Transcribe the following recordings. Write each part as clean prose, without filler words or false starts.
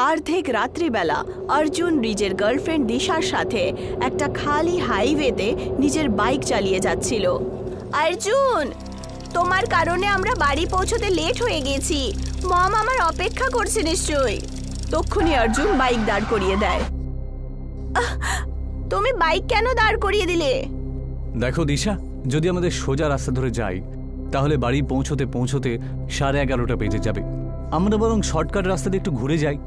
অর্ধেক রাত্রিবেলা অর্জুন নিজের গার্লফ্রেন্ড দিশার সাথে একটা খালি হাইওয়েতে নিজের বাইক চালিয়ে যাচ্ছিল। অর্জুন, তোমার কারণে আমরা বাড়ি পৌঁছতে লেট হয়ে গেছি। মম আমার অপেক্ষা করছে নিশ্চয়ই। তক্ষুনি অর্জুন বাইক দাঁড় করিয়ে দেয়। তুমি বাইক কেন দাঁড় করিয়ে দিলে? দেখো দিশা, যদি আমাদের সোজা রাস্তা ধরে যাই তাহলে বাড়ি পৌঁছতে পৌঁছতে 11:30 বেজে যাবে। আমরা বরং শর্টকাট রাস্তা দিয়ে একটু ঘুরে যাই।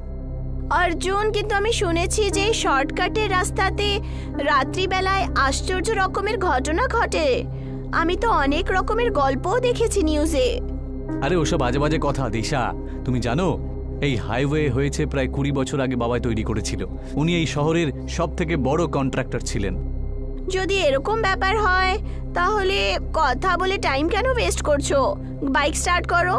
অর্জুন, কিন্তু আমি শুনেছি যে শর্টকাটের রাস্তাতে রাত্রিবেলায় আশ্চর্য রকমের ঘটনা ঘটে। আমি তো অনেক রকমের গল্পও দেখেছি নিউজে। আরে ওসব বাজে বাজে কথা দিশা। তুমি জানো এই হাইওয়ে হয়েছে প্রায় 20 বছর আগে বাবা তৈরি করেছিল। উনি এই শহরের সবথেকে বড় কন্ট্রাক্টর ছিলেন। যদি এরকম ব্যাপার হয় তাহলে কথা বলে টাইম কেন ওয়েস্ট করছো? বাইক স্টার্ট করো।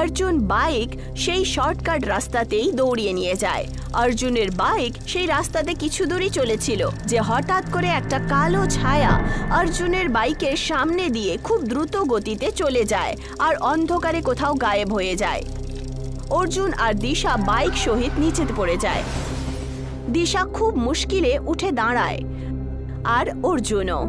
অর্জুন বাইক সেই শর্টকাট রাস্তাতেই দৌড়িয়ে নিয়ে যায়। অর্জুনের বাইক সেই রাস্তাতে কিছু দূরই চলেছিল যে হঠাৎ করে একটা কালো ছায়া অর্জুনের বাইকের সামনে দিয়ে খুব দ্রুত গতিতে চলে যায় আর অন্ধকারে কোথাও গায়েব হয়ে যায়। অর্জুন আর দিশা বাইক সহিত নিচে পড়ে যায়। দিশা খুব মুশকিলে উঠে দাঁড়ায়, আর অর্জুনও।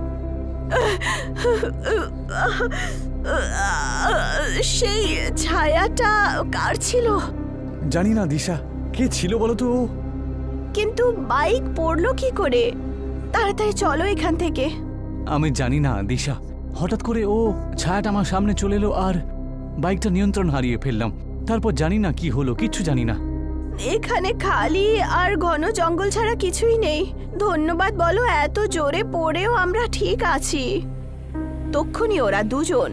সেই ছায়াটা কার ছিল? জানি না দিশা, কে ছিল বলো তো? কিন্তু বাইক পড়লো কি করে? তাড়াতাড়ি চলো এখান থেকে। আমি জানি না দিশা, হঠাৎ করে ও ছায়াটা আমার সামনে চলে এলো আর বাইকটা নিয়ন্ত্রণ হারিয়ে ফেললাম। তারপর জানি না কি হলো, কিচ্ছু জানি না। এখানে খালি আর ঘন জঙ্গল ছাড়া কিছুই নেই। ধন্যবাদ বলো, এত জোরে পড়েও আমরা ঠিক আছি। তক্ষুনি ওরা দুজন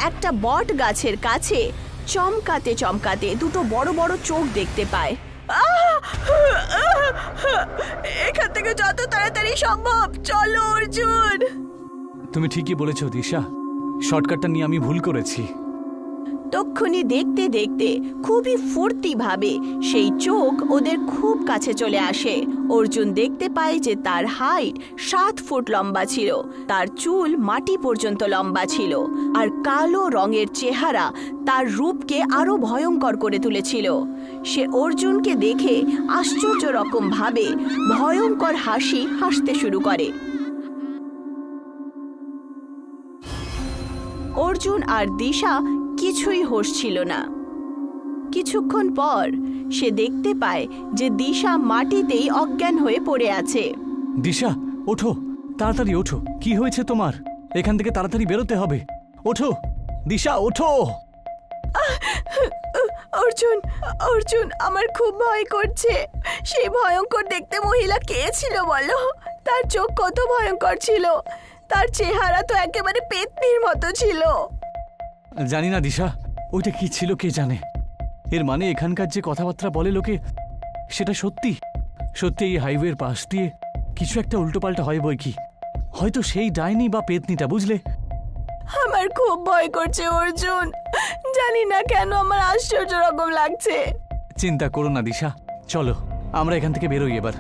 একটা বট গাছের কাছে চমকাতে চমকাতে দুটো বড় বড় চোখ দেখতে পায়। এখান থেকে যত তাড়াতাড়ি সম্ভব চলো অর্জুন। তুমি ঠিকই বলেছো দিশা, শর্টকাটটা নিয়ে আমি ভুল করেছি। তক্ষুনি দেখতে দেখতে খুবই ফুর্তি ভাবে সেই চোখ ওদের খুব কাছে চলে আসে। অর্জুন দেখতে পায় যে তার হাইট 7 ফুট লম্বা ছিল, তার চুল মাটি পর্যন্ত লম্বা ছিল, আর কালো রঙের চেহারা তার রূপকে আরো ভয়ঙ্কর করে তুলেছিল। সে অর্জুনকে দেখে আশ্চর্য রকম ভাবে ভয়ঙ্কর হাসি হাসতে শুরু করে। অর্জুন আর দিশা কিছুই হোশ ছিল না। কিছুক্ষণ পর সে দেখতে পায় যে দিশা মাটিতেই অজ্ঞান হয়ে পড়ে আছে। দিশা ওঠো, তাড়াতাড়ি ওঠো। কি হয়েছে তোমার? এখান থেকে তাড়াতাড়ি বেরোতে হবে। ওঠো দিশা, ওঠো। অর্জুন, অর্জুন, আমার খুব ভয় করছে। সেই ভয়ঙ্কর দেখতে মহিলা কে ছিল বলো? তার চোখ কত ভয়ঙ্কর ছিল, তার চেহারা তো একেবারে পেতনির মতো ছিল। জানি না দিশা, ওইটা কি ছিল কে জানে। এর মানে এখানকার যে কথাবার্তা বলে লোকে, সেটা সত্যি। সত্যি এই হাইওয়ের পাশ দিয়ে কিছু একটা উল্টোপাল্টা হয় বই কি। হয়তো সেই ডাইনি বা পেতনিটা, বুঝলে? আমার খুব ভয় করছে অর্জুন। জানি না কেন আমার আশ্চর্য রকম লাগছে। চিন্তা করো না দিশা, চলো আমরা এখান থেকে বেরোই এবার।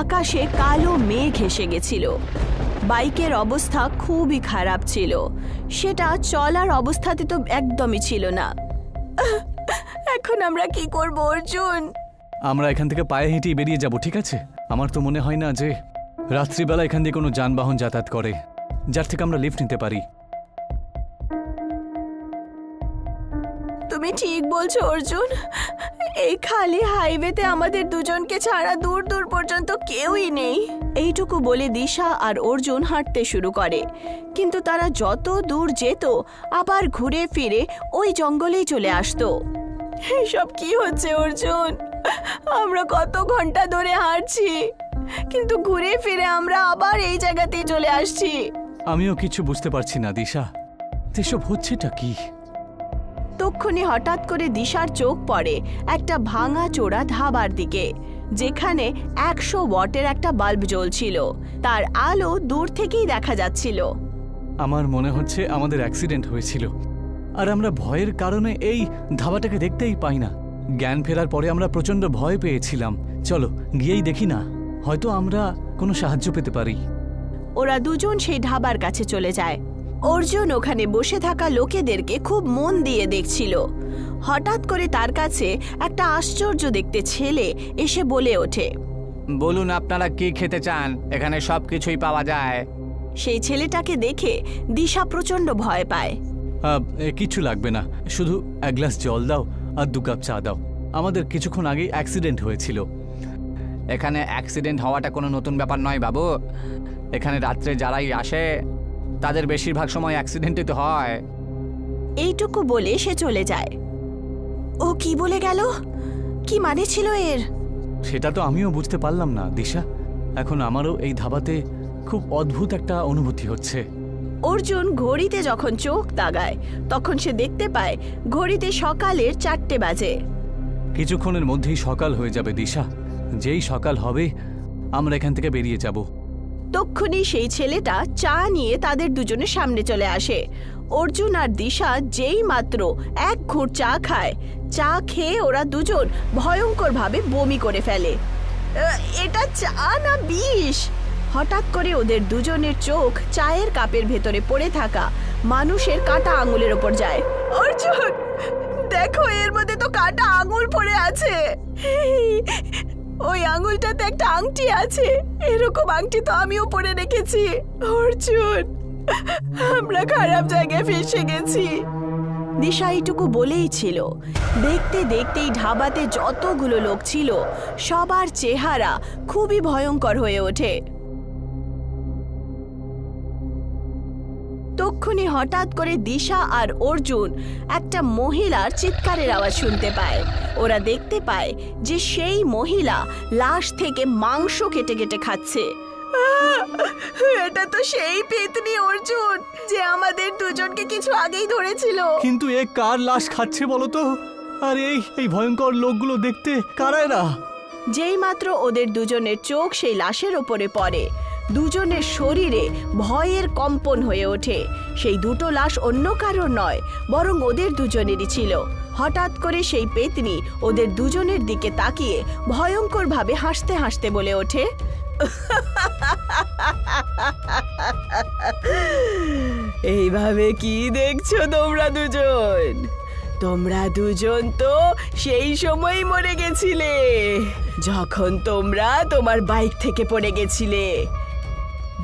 আকাশে কালো মেঘ এসে গেছিল। বাইকের অবস্থা খুবই খারাপ ছিল, সেটা চলার অবস্থাতে তো একদমই ছিল না। এখন আমরা কি করব অর্জুন? আমরা এখান থেকে পায়ে হেঁটেই বেরিয়ে যাব, ঠিক আছে? আমার তো মনে হয় না যে রাত্রিবেলা এখান দিয়ে কোনো যানবাহন যাতায়াত করে যার থেকে আমরা লিফট নিতে পারি। তুমি ঠিক বলছো অর্জুন। এই খালি হাইওয়েতে আমাদের দুজনকে ছাড়া দূর দূর পর্যন্ত কেউই নেই। এইটুকু বলে দিশা আর অর্জুন হাঁটতে শুরু করে, কিন্তু তারা যত দূর যেত আবার ঘুরে ফিরে ওই জঙ্গলেই চলে আসতো। এসব কি হচ্ছে অর্জুন? আমরা কত ঘন্টা ধরে হাঁটছি, কিন্তু ঘুরে ফিরে আমরা আবার এই জায়গাতেই চলে আসছি। আমিও কিছু বুঝতে পারছি না দিশা, এসব হচ্ছেটা কি? তক্ষুনি হঠাৎ করে দিশার চোখ পড়ে একটা ভাঙা চোরা ধাবার দিকে, যেখানে 100 ওয়াটের একটা বাল্ব জ্বলছিল। তার আলো দূর থেকেই দেখা যাচ্ছিল। আমার মনে হচ্ছে আমাদের অ্যাক্সিডেন্ট হয়েছিল, আর আমরা ভয়ের কারণে এই ধাবাটাকে দেখতেই পাই না। জ্ঞান ফেরার পরে আমরা প্রচন্ড ভয় পেয়েছিলাম। চলো গিয়েই দেখি না, হয়তো আমরা কোনো সাহায্য পেতে পারি। ওরা দুজন সেই ধাবার কাছে চলে যায়। অর্জুন ওখানে বসে থাকা লোকেদেরকে খুব মন দিয়ে দেখছিল। হঠাৎ করে তার কাছে একটা আশ্চর্য দেখতে ছেলে এসে বলে ওঠে। বলুন আপনারা কি খেতে চান, এখানে সব কিছুই পাওয়া যায়। সেই ছেলেটাকে দেখে দিশা প্রচন্ড ভয় পায়। কিছু লাগবে না, শুধু এক গ্লাস জল দাও আর 2 কাপ চা দাও। আমাদের কিছুক্ষণ আগে অ্যাক্সিডেন্ট হয়েছিল। এখানে অ্যাক্সিডেন্ট হওয়াটা কোনো নতুন ব্যাপার নয় বাবু। এখানে রাত্রে যারাই আসে তাদের বেশিরভাগ সময় অ্যাক্সিডেন্টই তো হয়। এইটুকু বলে সে চলে যায়। ও কি বলে গেল? কি মানে ছিল এর? সেটা তো আমিও বুঝতে পারলাম না দিশা। এখন আমারও এই ধাবাতে খুব অদ্ভুত একটা অনুভূতি হচ্ছে। অর্জুন ঘড়িতে যখন চোখ দাগায় তখন সে দেখতে পায় ঘড়িতে সকালের 4টে বাজে। কিছুক্ষণের মধ্যেই সকাল হয়ে যাবে দিশা। যেই সকাল হবে আমরা এখান থেকে বেরিয়ে যাব। তক্ষুনি সেই ছেলেটা চা নিয়ে তাদের দুজনের সামনে চলে আসে। অর্জুন আর দিশা যেই মাত্র 1 ঘুঁট চা খায়, চা খেয়ে ওরা দুজন ভয়ঙ্করভাবে বমি করে ফেলে। এটা চা না বিষ? হঠাৎ করে ওদের দুজনের চোখ চায়ের কাপের ভেতরে পড়ে থাকা মানুষের কাটা আঙুলের ওপর যায়। অর্জুন, দেখো এর মধ্যে তো কাটা আঙুল পড়ে আছে। ওই আঙুলটাতে একটা আংটি আছে। এরকম আংটি তো আমিও পরে রেখেছি। অর্জুন, আমরা খারাপ জায়গায় ফেসে গেছি। দিশা এইটুকু বলেই ছিল। দেখতে দেখতেই ধাবাতে যতগুলো লোক ছিল সবার চেহারা খুবই ভয়ঙ্কর হয়ে ওঠে। তক্ষুনি হঠাৎ করে দিশা আর অর্জুন একটা মহিলার চিৎকারের আওয়াজ শুনতে পায়। ওরা দেখতে পায় যে সেই মহিলা লাশ থেকে মাংস কেটে কেটে খাচ্ছে। এটা তো সেই পেতনি অর্জুন যে আমাদের দুজনকে কিছু আগেই ধরেছিল। কিন্তু এ কার লাশ খাচ্ছে বলো তো? আর এই ভয়ঙ্কর লোকগুলো দেখতে কারা এরা? যেই মাত্র ওদের দুজনের চোখ সেই লাশের ওপরে পড়ে, দুজনের শরীরে ভয়ের কম্পন হয়ে ওঠে। সেই দুটো লাশ অন্য কারোর নয়, বরং ওদের দুজনেরই ছিল। হঠাৎ করে সেই পেতনি ওদের দুজনের দিকে তাকিয়ে ভয়ঙ্করভাবে হাসতে হাসতে বলে ওঠে, এইভাবে কি দেখছো তোমরা দুজন? তোমরা দুজন তো সেই সময় মরে গেছিলে যখন তোমরা তোমার বাইক থেকে পড়ে গেছিলে।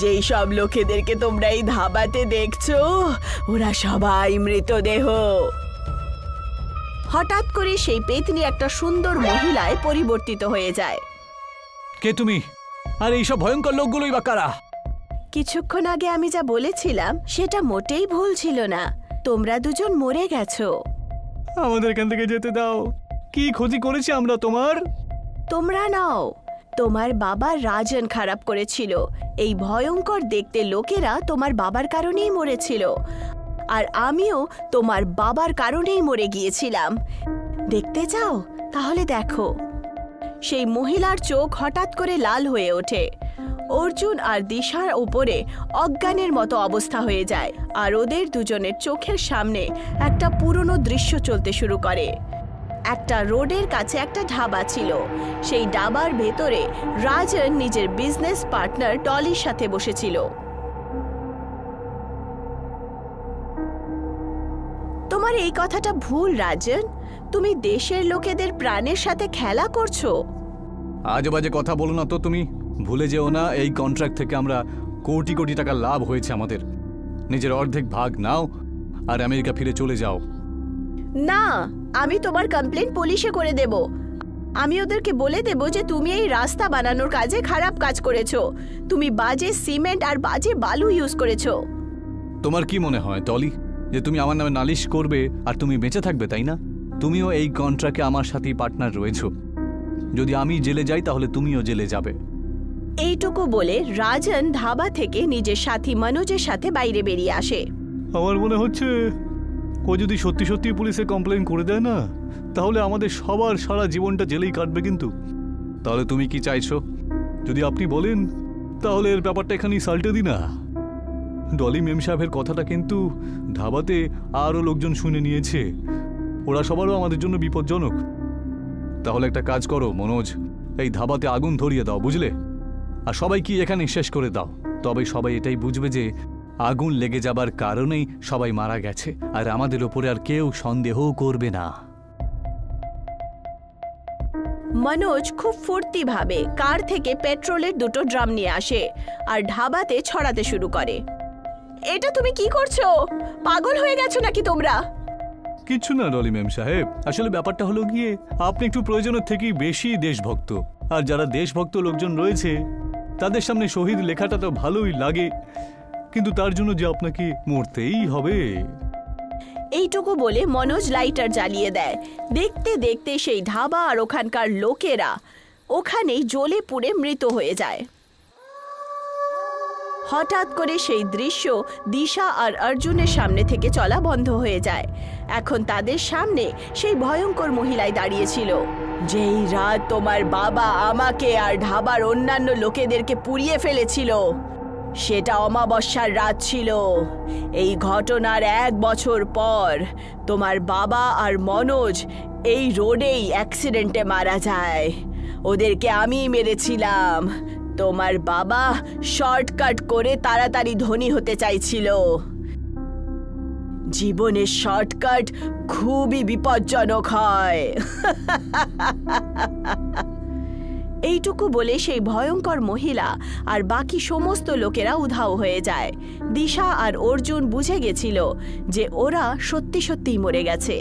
যেই সব লোকেদেরকে তোমরা এই ধাবাতে দেখছো ওরা সবাই মৃতদেহ। হঠাৎ করে সেই পেতনি একটা সুন্দর মহিলায় পরিবর্তিত হয়ে যায়। কে তুমি? আর এইসব ভয়ঙ্কর লোকগুলোই বা কারা? কিছুক্ষণ আগে আমি যা বলেছিলাম সেটা মোটেই ভুল ছিল না। তোমরা দুজন মরে গেছো। আমাদের এখান থেকে যেতে দাও। কি ক্ষতি করেছি আমরা তোমার? তোমরা নাও, তোমার বাবা রাজন খারাপ করেছিল। এই ভয়ঙ্কর দেখতে লোকেরা তোমার বাবার কারণেই মরেছিল, আর আমিও তোমার বাবার কারণেই মরে গিয়েছিলাম। দেখতে চাও? তাহলে দেখো। সেই মহিলার চোখ হঠাৎ করে লাল হয়ে ওঠে। অর্জুন আর দিশার উপরে অজ্ঞানের মতো অবস্থা হয়ে যায়, আর ওদের দুজনের চোখের সামনে একটা পুরনো দৃশ্য চলতে শুরু করে। একটা রোডের কাছে একটা ধাবা ছিল। সেই ধাবার ভেতরে রাজন নিজের বিজনেস পার্টনার টলির সাথে বসেছিল। তোমার এই কথাটা ভুল রাজন। তুমি দেশের লোকেদের প্রাণের সাথে খেলা করছো। আজে বাজে কথা বলো না তো তুমি। ভুলে যেও না, এই কন্ট্রাক্ট থেকে আমরা কোটি কোটি টাকা লাভ হয়েছে আমাদের। নিজের অর্ধেক ভাগ নাও আর আমেরিকা ফিরে চলে যাও। না, আমি তোমার কমপ্লেন পুলিশে করে দেব। আমি ওদেরকে বলে দেব যে তুমি এই রাস্তা বানানোর কাজে খারাপ কাজ করেছো। তুমি বাজে সিমেন্ট আর বাজে বালু ইউজ করেছো। তোমার কি মনে হয় টলি যে তুমি আমার নামে নালিশ করবে আর তুমি বেঁচে থাকবে, তাই না? তুমিও এই কন্ট্রাক্টে আমার সাথেই পার্টনার রয়েছো। যদি আমি জেলে যাই তাহলে তুমিও জেলে যাবে। এইটুকু বলে রাজন ধাবা থেকে নিজের সাথী মনোজের সাথে বাইরে বেরিয়ে আসে। আমার মনে হচ্ছে ও যদি সত্যি সত্যি পুলিশে কমপ্লেন করে দেয় না, তাহলে আমাদের সবার সারা জীবনটা জেলেই কাটবে। কিন্তু তাহলে তুমি কি চাইছো? যদি আপনি বলেন তাহলে এর ব্যাপারটা এখানেই সাল্টে দিই না। ডলি মেম সাহেবের কথাটা কিন্তু ধাবাতে আরও লোকজন শুনে নিয়েছে। ওরা সবারও আমাদের জন্য বিপজ্জনক। তাহলে একটা কাজ করো মনোজ, এই ধাবাতে আগুন ধরিয়ে দাও, বুঝলে? আর সবাইকে এখানে শেষ করে দাও। তবে সবাই এটাই বুঝবে যে আগুন লেগে যাবার কারণেই সবাই মারা গেছে, আর আমাদের ওপরে আর কেউ সন্দেহও করবে না। মনোজ খুব ফুর্তিভাবে কার থেকে পেট্রোলের 2টো ড্রাম নিয়ে আসে আর ধাবাতে ছড়াতে শুরু করে। এটা তুমি কি করছো? পাগল হয়ে গেছো নাকি তোমরা? কিছু না ডলি ম্যাম সাহেব, আসলে ব্যাপারটা হলো গিয়ে আপনি একটু প্রয়োজনের থেকেই বেশি দেশভক্ত, আর যারা দেশভক্ত লোকজন রয়েছে তাদের সামনে শহীদ লেখাটা তো ভালোই লাগে, কিন্তু তার জন্য যে আপনাকে মরতেই হবে। এইটুকু বলে মনোজ লাইটার জ্বালিয়ে দেয়। দেখতে দেখতে সেই ধাবা আর ওখানকার লোকেরা ওখানেই জ্বলে পুড়ে মৃত হয়ে যায়। হঠাৎ করে সেই দৃশ্য দিশা আর অর্জুনের সামনে থেকে চলা বন্ধ হয়ে যায়। এখন তাদের সামনে সেই ভয়ঙ্কর মহিলাই দাঁড়িয়েছিল। যেই রাত তোমার বাবা আমাকে আর ধাবার অন্যান্য লোকেদেরকে পুড়িয়ে ফেলেছিল, সেটা অমাবস্যার রাত ছিল। এই ঘটনার 1 বছর পর তোমার বাবা আর মনোজ এই রোডেই অ্যাক্সিডেন্টে মারা যায়। ওদেরকে আমিই মেরেছিলাম। তোমার বাবা শর্টকাট করে তাড়াতাড়ি ধনী হতে চাইছিল। জীবনের শর্টকাট খুবই বিপজ্জনক হয়। এইটুকু বলে সেই ভয়ঙ্কর মহিলা আর বাকি সমস্ত লোকেরা উধাও হয়ে যায়। দিশা আর অর্জুন বুঝে গেছিল যে ওরা সত্যি সত্যিই মরে গেছে।